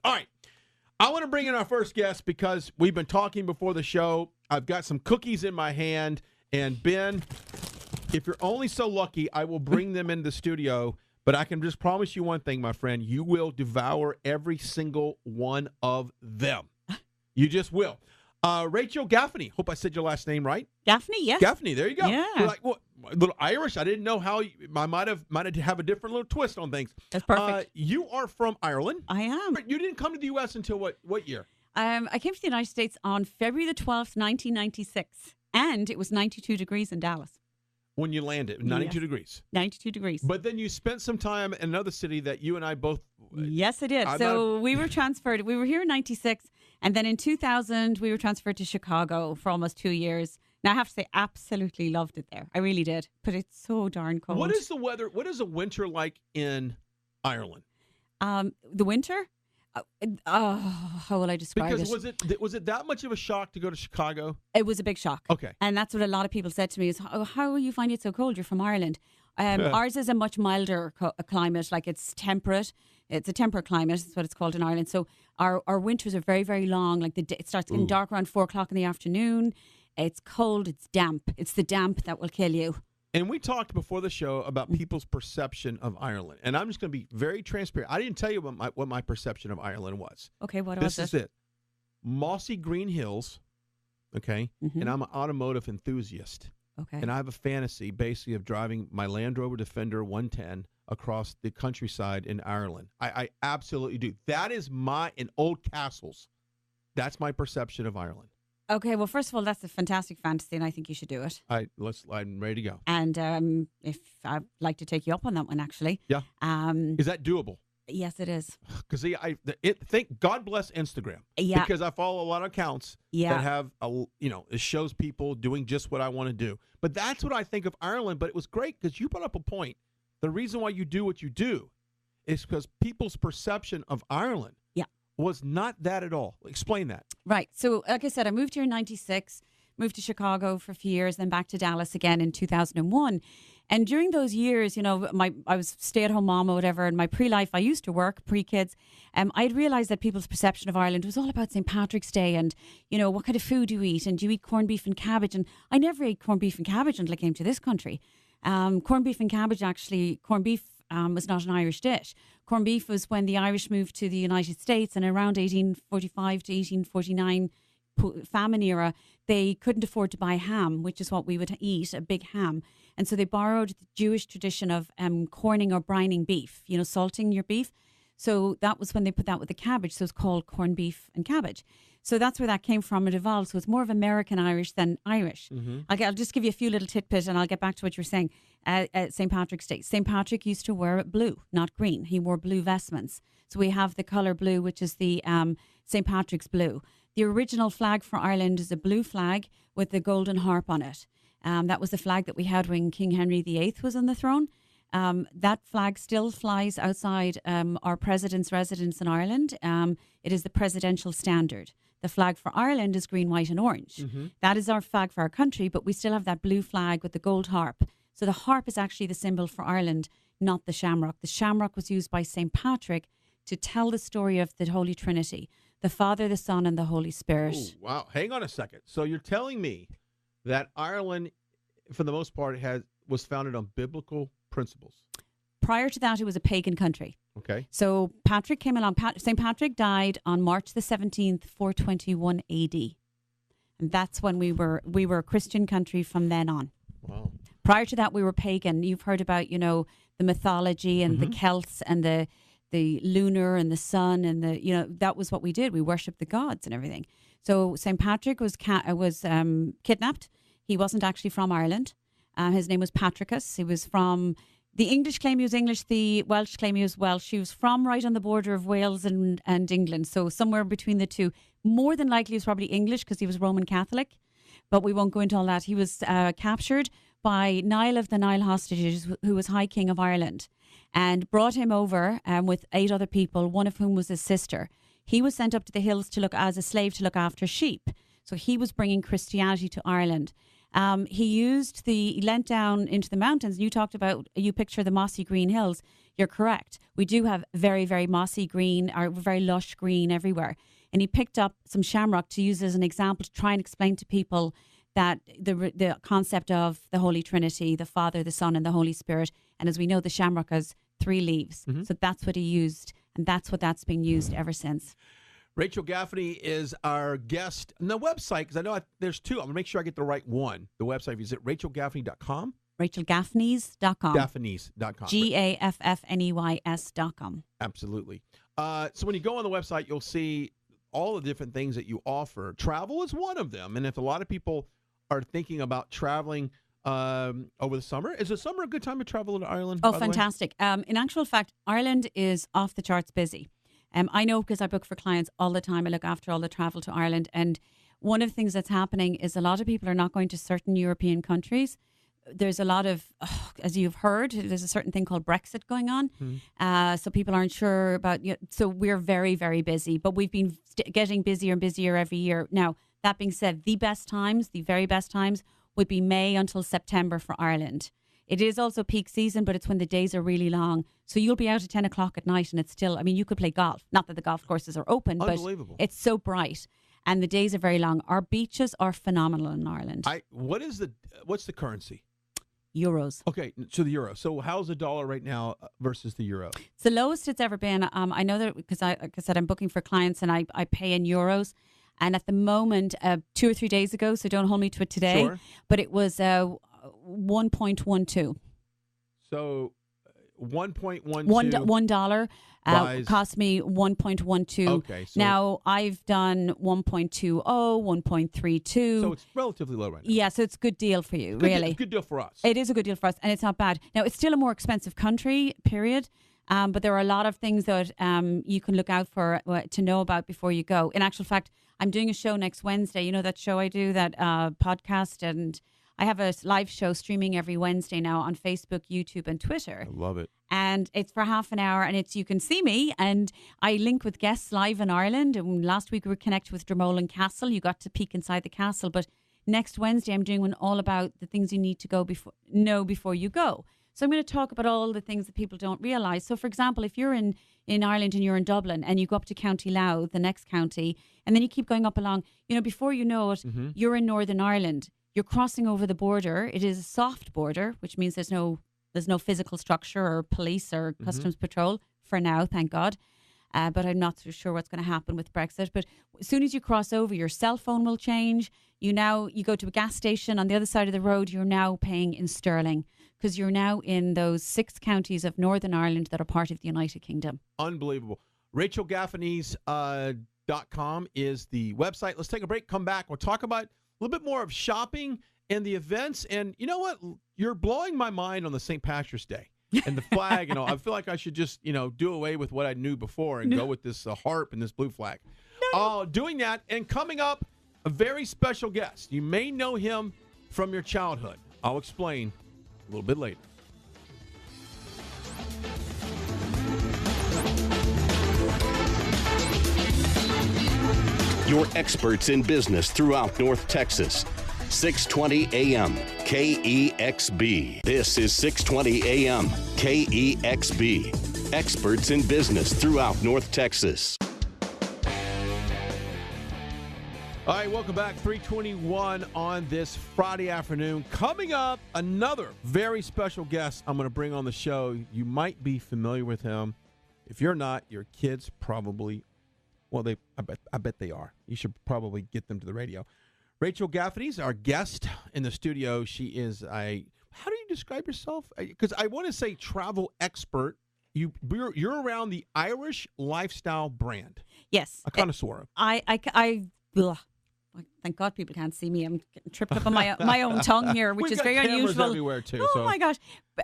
All right. I want to bring in our first guest because we've been talking before the show. I've got some cookies in my hand. And Ben, if you're only so lucky, I will bring them in the studio. But I can just promise you one thing, my friend. You will devour every single one of them. You just will. Rachel Gaffney. Hope I said your last name right. Gaffney, yes. Gaffney, there you go. Yeah. You're like, what? A little Irish. I didn't know how. I might have a different little twist on things. That's perfect. You are from Ireland. I am. But you didn't come to the U.S. until what year? I came to the United States on February the 12th, 1996. And it was 92 degrees in Dallas. When you landed, 92 degrees. 92 degrees. But then you spent some time in another city that you and I both... Yes, I did. We were transferred. We were here in 96. And then in 2000, we were transferred to Chicago for almost 2 years. Now, I have to say, absolutely loved it there. I really did. But it's so darn cold. What is the weather? What is the winter like in Ireland? The winter? How will I describe it? Because was it that much of a shock to go to Chicago? It was a big shock. Okay. And that's what a lot of people said to me is, how are you finding it so cold? You're from Ireland. Ours is a much milder climate. Like it's temperate. It's a temperate climate. That's what it's called in Ireland. So our winters are very, very long. Like it starts getting dark around 4 o'clock in the afternoon. It's cold. It's damp. It's the damp that will kill you. And we talked before the show about people's perception of Ireland. And I'm just going to be very transparent. I didn't tell you what my perception of Ireland was. Okay, what was it? This is it. Mossy green hills, okay? Mm-hmm. And I'm an automotive enthusiast. Okay. And I have a fantasy, basically, of driving my Land Rover Defender 110 across the countryside in Ireland. I absolutely do. That is in old castles. That's my perception of Ireland. Okay, well, first of all, that's a fantastic fantasy, and I think you should do it. I'm ready to go. And if I'd like to take you up on that one, actually. Yeah. Is that doable? Yes, it is. Because thank God bless Instagram. Yeah. Because I follow a lot of accounts that have it shows people doing just what I want to do. But that's what I think of Ireland. But it was great because you brought up a point. The reason why you do what you do is because people's perception of Ireland was not that at all. Explain that. Right. So, like I said, I moved here in 96, moved to Chicago for a few years, then back to Dallas again in 2001. And during those years, I was stay-at-home mom or whatever, and my pre-life, I used to work, pre-kids. I'd realised that people's perception of Ireland was all about St. Patrick's Day and, what kind of food do you eat? And do you eat corned beef and cabbage? And I never ate corned beef and cabbage until I came to this country. Corned beef and cabbage, actually, corned beef was not an Irish dish. Corned beef was when the Irish moved to the United States, and around 1845 to 1849 famine era, they couldn't afford to buy ham, which is what we would eat, a big ham. And so they borrowed the Jewish tradition of corning or brining beef, salting your beef. So that was when they put that with the cabbage. So it's called corned beef and cabbage. So that's where that came from. It evolved. So it's more of American Irish than Irish. Mm-hmm. I'll just give you a few little tidbits and I'll get back to what you're saying. St. Patrick's Day. St. Patrick used to wear blue, not green. He wore blue vestments. So we have the colour blue, which is the St. Patrick's blue. The original flag for Ireland is a blue flag with the golden harp on it. That was the flag that we had when King Henry VIII was on the throne. That flag still flies outside our president's residence in Ireland. It is the presidential standard. The flag for Ireland is green, white and orange. Mm-hmm. That is our flag for our country, but we still have that blue flag with the gold harp. So the harp is actually the symbol for Ireland, not the shamrock. The shamrock was used by St. Patrick to tell the story of the Holy Trinity, the Father, the Son, and the Holy Spirit. Ooh, wow. Hang on a second. So you're telling me that Ireland, for the most part, was founded on biblical principles? Prior to that, it was a pagan country. Okay. So Patrick came along. St. Patrick died on March the 17th, 421 AD. And that's when we were a Christian country from then on. Wow. Prior to that, we were pagan. You've heard about, the mythology and the Celts and the lunar and the sun and that was what we did. We worshipped the gods and everything. So St. Patrick was kidnapped. He wasn't actually from Ireland. His name was Patricus. He was from... The English claim he was English, the Welsh claim he was Welsh. He was from right on the border of Wales and England, so somewhere between the two. More than likely he was probably English because he was Roman Catholic, but we won't go into all that. He was captured by Niall of the Nile hostages, who was High King of Ireland, and brought him over with 8 other people, one of whom was his sister. He was sent up to the hills as a slave to look after sheep. So he was bringing Christianity to Ireland. He leant down into the mountains. You picture the mossy green hills. you're correct. We do have very, very mossy green, or very lush green everywhere. And he picked up some shamrock to use as an example to try and explain to people that the concept of the Holy Trinity, the Father, the Son, and the Holy Spirit. And as we know, the shamrock has 3 leaves. So that's what he used, and that's been used ever since. Rachel Gaffney is our guest. And the website, because I know there's 2. I'm going to make sure I get the right one. The website is at rachelgaffney.com. RachelGaffneys.com. Gaffneys.com. GAFFNEYS.com. Absolutely. So when you go on the website, you'll see all the different things that you offer. Travel is one of them. And if a lot of people are thinking about traveling over the summer, is the summer a good time to travel to Ireland? Oh, fantastic. In actual fact, Ireland is off the charts busy. I know because I book for clients all the time. I look after all the travel to Ireland. And one of the things that's happening is a lot of people are not going to certain European countries. There's a lot of, as you've heard, there's a certain thing called Brexit going on. So people aren't sure about, so we're very, very busy. But we've been getting busier and busier every year. Now, that being said, the very best times would be May until September for Ireland. It is also peak season, but it's when the days are really long. So you'll be out at 10 o'clock at night and it's still, I mean, you could play golf. Not that the golf courses are open, but it's so bright. And the days are very long. Our beaches are phenomenal in Ireland. What's the currency? Euros. Okay, so the euro. So how's the dollar right now versus the euro? It's the lowest it's ever been. I know that because like I said, I'm booking for clients and I pay in euros. And at the moment, 2 or 3 days ago, so don't hold me to it today, sure. But it was 1.12. So 1.12. $1 cost me 1.12. Okay. So now I've done 1.20, 1.32. So it's relatively low right now. Yeah, so it's a good deal for you, really. It's a good deal for us. It is a good deal for us, and it's not bad. Now, it's still a more expensive country, period. But there are a lot of things that you can look out for to know about before you go. In actual fact, I'm doing a show next Wednesday. You know that show I do, that podcast, and I have a live show streaming every Wednesday now on Facebook, YouTube, and Twitter. I love it. And it's for half an hour, and you can see me, and I link with guests live in Ireland. And last week we were connected with Dromoland Castle. You got to peek inside the castle. But next Wednesday I'm doing one all about the things you need to know before you go. So I'm going to talk about all the things that people don't realise. So, for example, if you're in Ireland and you're in Dublin and you go up to County Louth, the next county, and then you keep going up along, before you know it, you're in Northern Ireland. You're crossing over the border. It is a soft border, which means there's no physical structure or police or customs patrol for now, thank God. But I'm not so sure what's going to happen with Brexit. But as soon as you cross over, your cell phone will change. You go to a gas station on the other side of the road, you're now paying in sterling because you're now in those 6 counties of Northern Ireland that are part of the United Kingdom. Unbelievable. RachelGaffneys.com is the website. Let's take a break, come back. We'll talk about a little bit more of shopping and the events. And you know what? You're blowing my mind on the St. Patrick's Day. And the flag, I feel like I should just, do away with what I knew before and go with this harp and this blue flag. Doing that, and coming up, a very special guest. You may know him from your childhood. I'll explain a little bit later. Your experts in business throughout North Texas. 620 AM KEXB. This is 620 AM KEXB. Experts in business throughout North Texas. All right, welcome back. 3:21 on this Friday afternoon. Coming up, another very special guest I'm going to bring on the show. You might be familiar with him. If you're not, your kids probably, I bet they are. You should probably get them to the radio. Rachel Gaffney's our guest in the studio. She is how do you describe yourself? Because I want to say travel expert. You're around the Irish lifestyle brand. Yes. A connoisseur. Thank God people can't see me. I'm getting tripped up on my own tongue here, which is very unusual. Everywhere too, oh my gosh.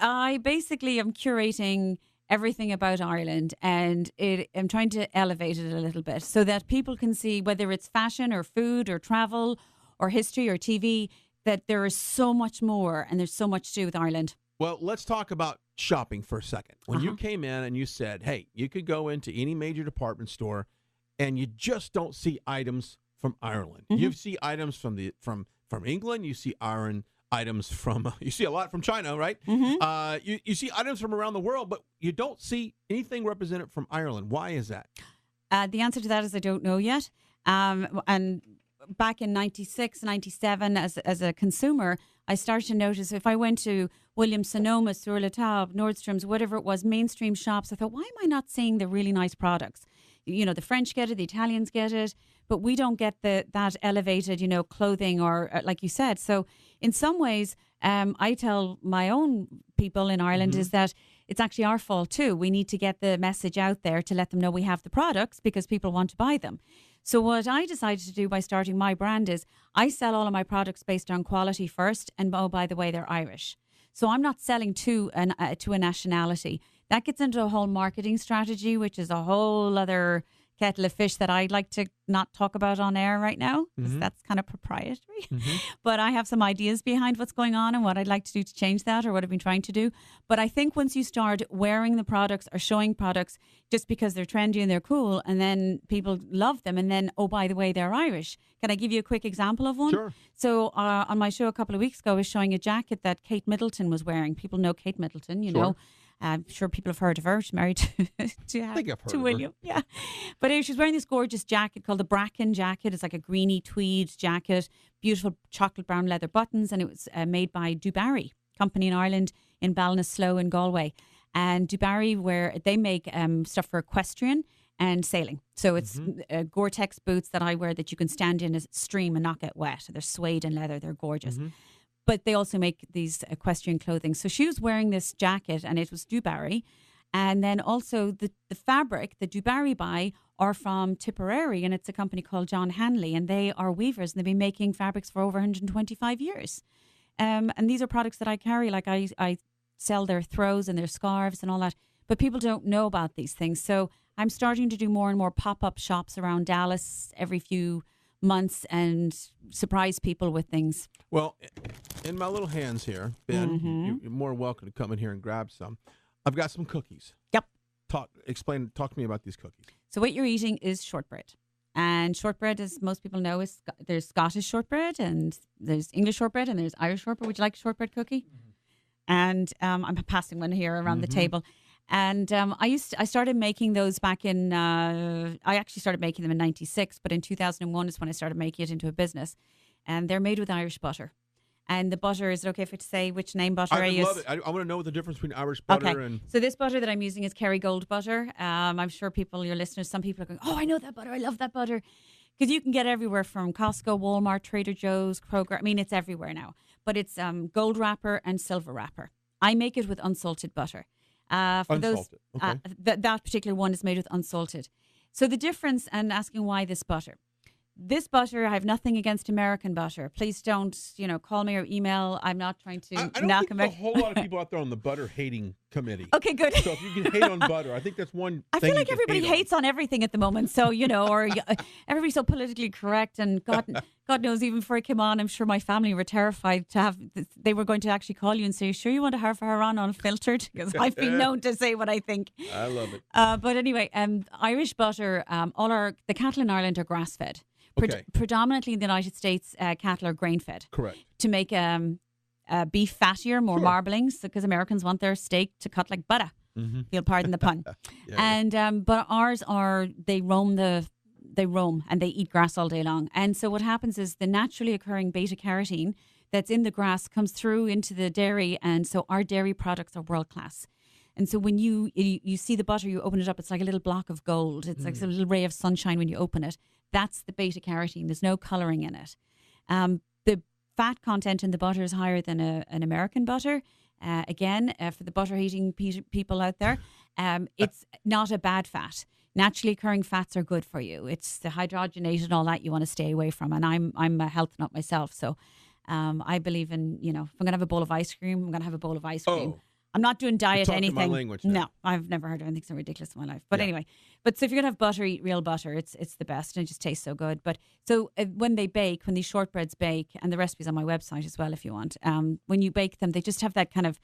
I basically am curating everything about Ireland, and I'm trying to elevate it a little bit so that people can see, whether it's fashion or food or travel or history or TV, that there is so much more and there's so much to do with Ireland. Well, let's talk about shopping for a second. When you came in and you said, hey, you could go into any major department store and you just don't see items from Ireland. You see items from England, you see items from, you see a lot from China, right? You see items from around the world, but you don't see anything represented from Ireland. Why is that? The answer to that is I don't know yet. And back in 96, 97, as a consumer, I started to notice if I went to Williams Sonoma, Sur La Table, Nordstrom's, whatever it was, mainstream shops, I thought, why am I not seeing the really nice products? You know, the French get it, the Italians get it, but we don't get that elevated, you know, clothing or like you said. So in some ways, I tell my own people in Ireland is that it's actually our fault too. We need to get the message out there to let them know we have the products because people want to buy them. So what I decided to do by starting my brand is I sell all of my products based on quality first. And oh, by the way, they're Irish. So I'm not selling to a nationality. That gets into a whole marketing strategy, which is a whole other kettle of fish that I'd like to not talk about on air right now, because that's kind of proprietary. But I have some ideas behind what's going on and what I'd like to do to change that, or what I've been trying to do. But I think once you start wearing the products or showing products just because they're trendy and they're cool, and then people love them, and then, oh, by the way, they're Irish. Can I give you a quick example of one? Sure. So on my show a couple of weeks ago, I was showing a jacket that Kate Middleton was wearing. People know Kate Middleton, you know. I'm sure people have heard of her. She's married to William. Yeah. But anyway, she's wearing this gorgeous jacket called the Bracken jacket. It's like a greeny tweed jacket, beautiful chocolate brown leather buttons. And it was made by Dubarry company in Ireland in Ballinasloe in Galway. And Dubarry, where they make stuff for equestrian and sailing. So it's Gore-Tex boots that I wear that you can stand in a stream and not get wet. They're suede and leather. They're gorgeous. But they also make these equestrian clothing. So she was wearing this jacket and it was Dubarry. And then also the fabric that Dubarry buy are from Tipperary, and it's a company called John Hanley, and they are weavers and they've been making fabrics for over 125 years. And these are products that I carry. Like I sell their throws and their scarves and all that. But people don't know about these things. So I'm starting to do more and more pop-up shops around Dallas every few months and surprise people with things. Well, in my little hands here, Ben, you're more welcome to come in here and grab some. I've got some cookies. Yep. Talk to me about these cookies. So what you're eating is shortbread. And shortbread, as most people know, there's Scottish shortbread and there's English shortbread and there's Irish shortbread. Would you like a shortbread cookie? And I'm passing one here around the table. And I started making those back in, I actually started making them in 96, but in 2001 is when I started making it into a business. And they're made with Irish butter. And the butter, is it okay if I say which name butter I use? I love it. I want to know the difference between Irish butter and... So this butter that I'm using is Kerrygold butter. I'm sure your listeners, some people are going, oh, I know that butter. I love that butter. Because you can get everywhere from Costco, Walmart, Trader Joe's, Kroger. I mean, it's everywhere now. But it's gold wrapper and silver wrapper. I make it with unsalted butter. Unsalted. Okay. That particular one is made with unsalted. So the difference, and asking why this butter. This butter, I have nothing against American butter. Please don't, call me or email. I'm not trying to I don't think there's a whole lot of people out there on the butter hating committee. Okay, good. So if you can hate on butter, I think that's one I thing feel like everybody hates on everything at the moment. So, or everybody's so politically correct. And God knows, even before I came on, I'm sure my family were terrified to have, they were going to actually call you and say, sure you want to have her on unfiltered? Because I've been known to say what I think. I love it. But anyway, Irish butter, the cattle in Ireland are grass-fed. Okay. Predominantly in the United States, cattle are grain-fed. Correct. To make beef fattier, more marblings, because Americans want their steak to cut like butter. If you'll pardon the pun. But ours they roam and they eat grass all day long. And so what happens is the naturally occurring beta carotene that's in the grass comes through into the dairy, and so our dairy products are world class. And so when you see the butter, you open it up, it's like a little block of gold. It's like a little ray of sunshine when you open it. That's the beta carotene. There's no colouring in it. The fat content in the butter is higher than an American butter. Again, for the butter-hating people out there, it's not a bad fat. Naturally occurring fats are good for you. It's the hydrogenated and all that you want to stay away from. And I'm a health nut myself, so I believe in, if I'm going to have a bowl of ice cream, I'm going to have a bowl of ice cream. Oh. I'm not doing diet anything. My language now. No, I've never heard of anything so ridiculous in my life. But anyway, so if you're gonna have butter, eat real butter. It's the best, and it just tastes so good. But so when these shortbreads bake, and the recipe's on my website as well if you want. When you bake them, they just have that kind of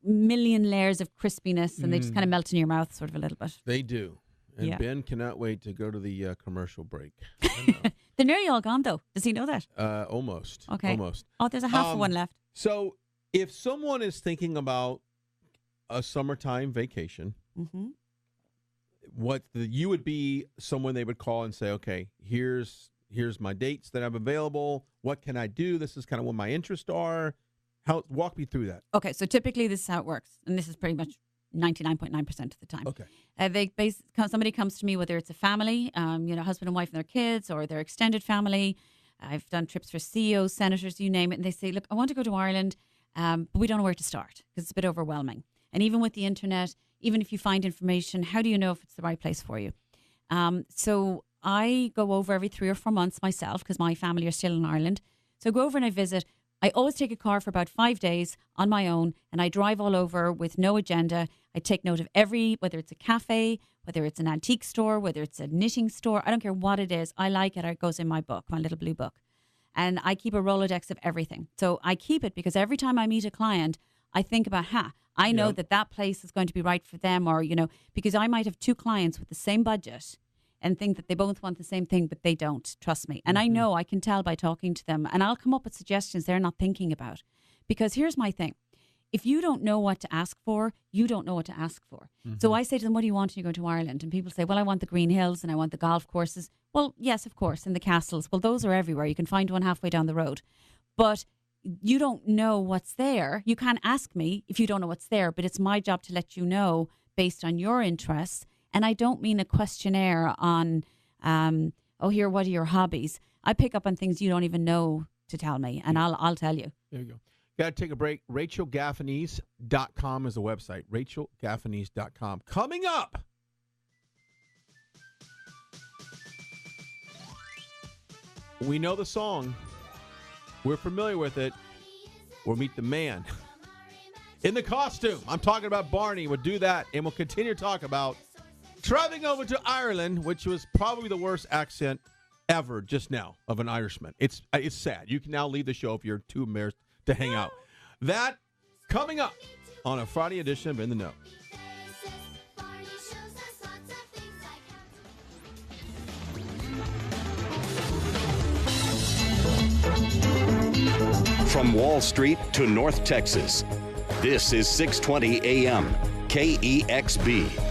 million layers of crispiness, and they just kind of melt in your mouth, sort of a little bit. They do. And Ben cannot wait to go to the commercial break. They're nearly all gone, though. Does he know that? Almost. Okay. Almost. Oh, there's a half of one left. So if someone is thinking about a summertime vacation, Mm-hmm. you would be someone they would call and say, okay, here's my dates that I'm available. What can I do? This is kind of what my interests are. Walk me through that. Okay, so typically this is how it works, and this is pretty much 99.9% of the time. Okay. Somebody comes to me, whether it's a family, husband and wife and their kids, or their extended family. I've done trips for CEOs, senators, you name it, and they say, look, I want to go to Ireland, but we don't know where to start because it's a bit overwhelming. And even with the internet, even if you find information, how do you know if it's the right place for you? So I go over every 3 or 4 months myself because my family are still in Ireland. So I go over and I visit. I always take a car for about 5 days on my own, and I drive all over with no agenda. I take note of whether it's a cafe, whether it's an antique store, whether it's a knitting store. I don't care what it is. I like it. It goes in my book, my little blue book. And I keep a Rolodex of everything. So I keep it because every time I meet a client, I think about, I know that place is going to be right for them, or, because I might have 2 clients with the same budget and think that they both want the same thing, but they don't, trust me. And I know, I can tell by talking to them, and I'll come up with suggestions they're not thinking about. Because here's my thing. If you don't know what to ask for, you don't know what to ask for. Mm-hmm. So I say to them, what do you want when you go to Ireland? And people say, well, I want the green hills and I want the golf courses. Well, yes, of course, and the castles. Well, those are everywhere. You can find one halfway down the road. But you don't know what's there. You can't ask me if you don't know what's there, but it's my job to let you know based on your interests. And I don't mean a questionnaire on, here, what are your hobbies? I pick up on things you don't even know to tell me, and I'll tell you. There you go. Got to take a break. RachelGaffneys.com is the website. RachelGaffneys.com. Coming up, we know the song. We're familiar with it. We'll meet the man in the costume. I'm talking about Barney. We'll do that, and we'll continue to talk about traveling over to Ireland, which was probably the worst accent ever just now of an Irishman. It's sad. You can now leave the show if you're too embarrassed to hang out. That coming up on a Friday edition of In the Know. From Wall Street to North Texas, this is 620 AM, KEXB.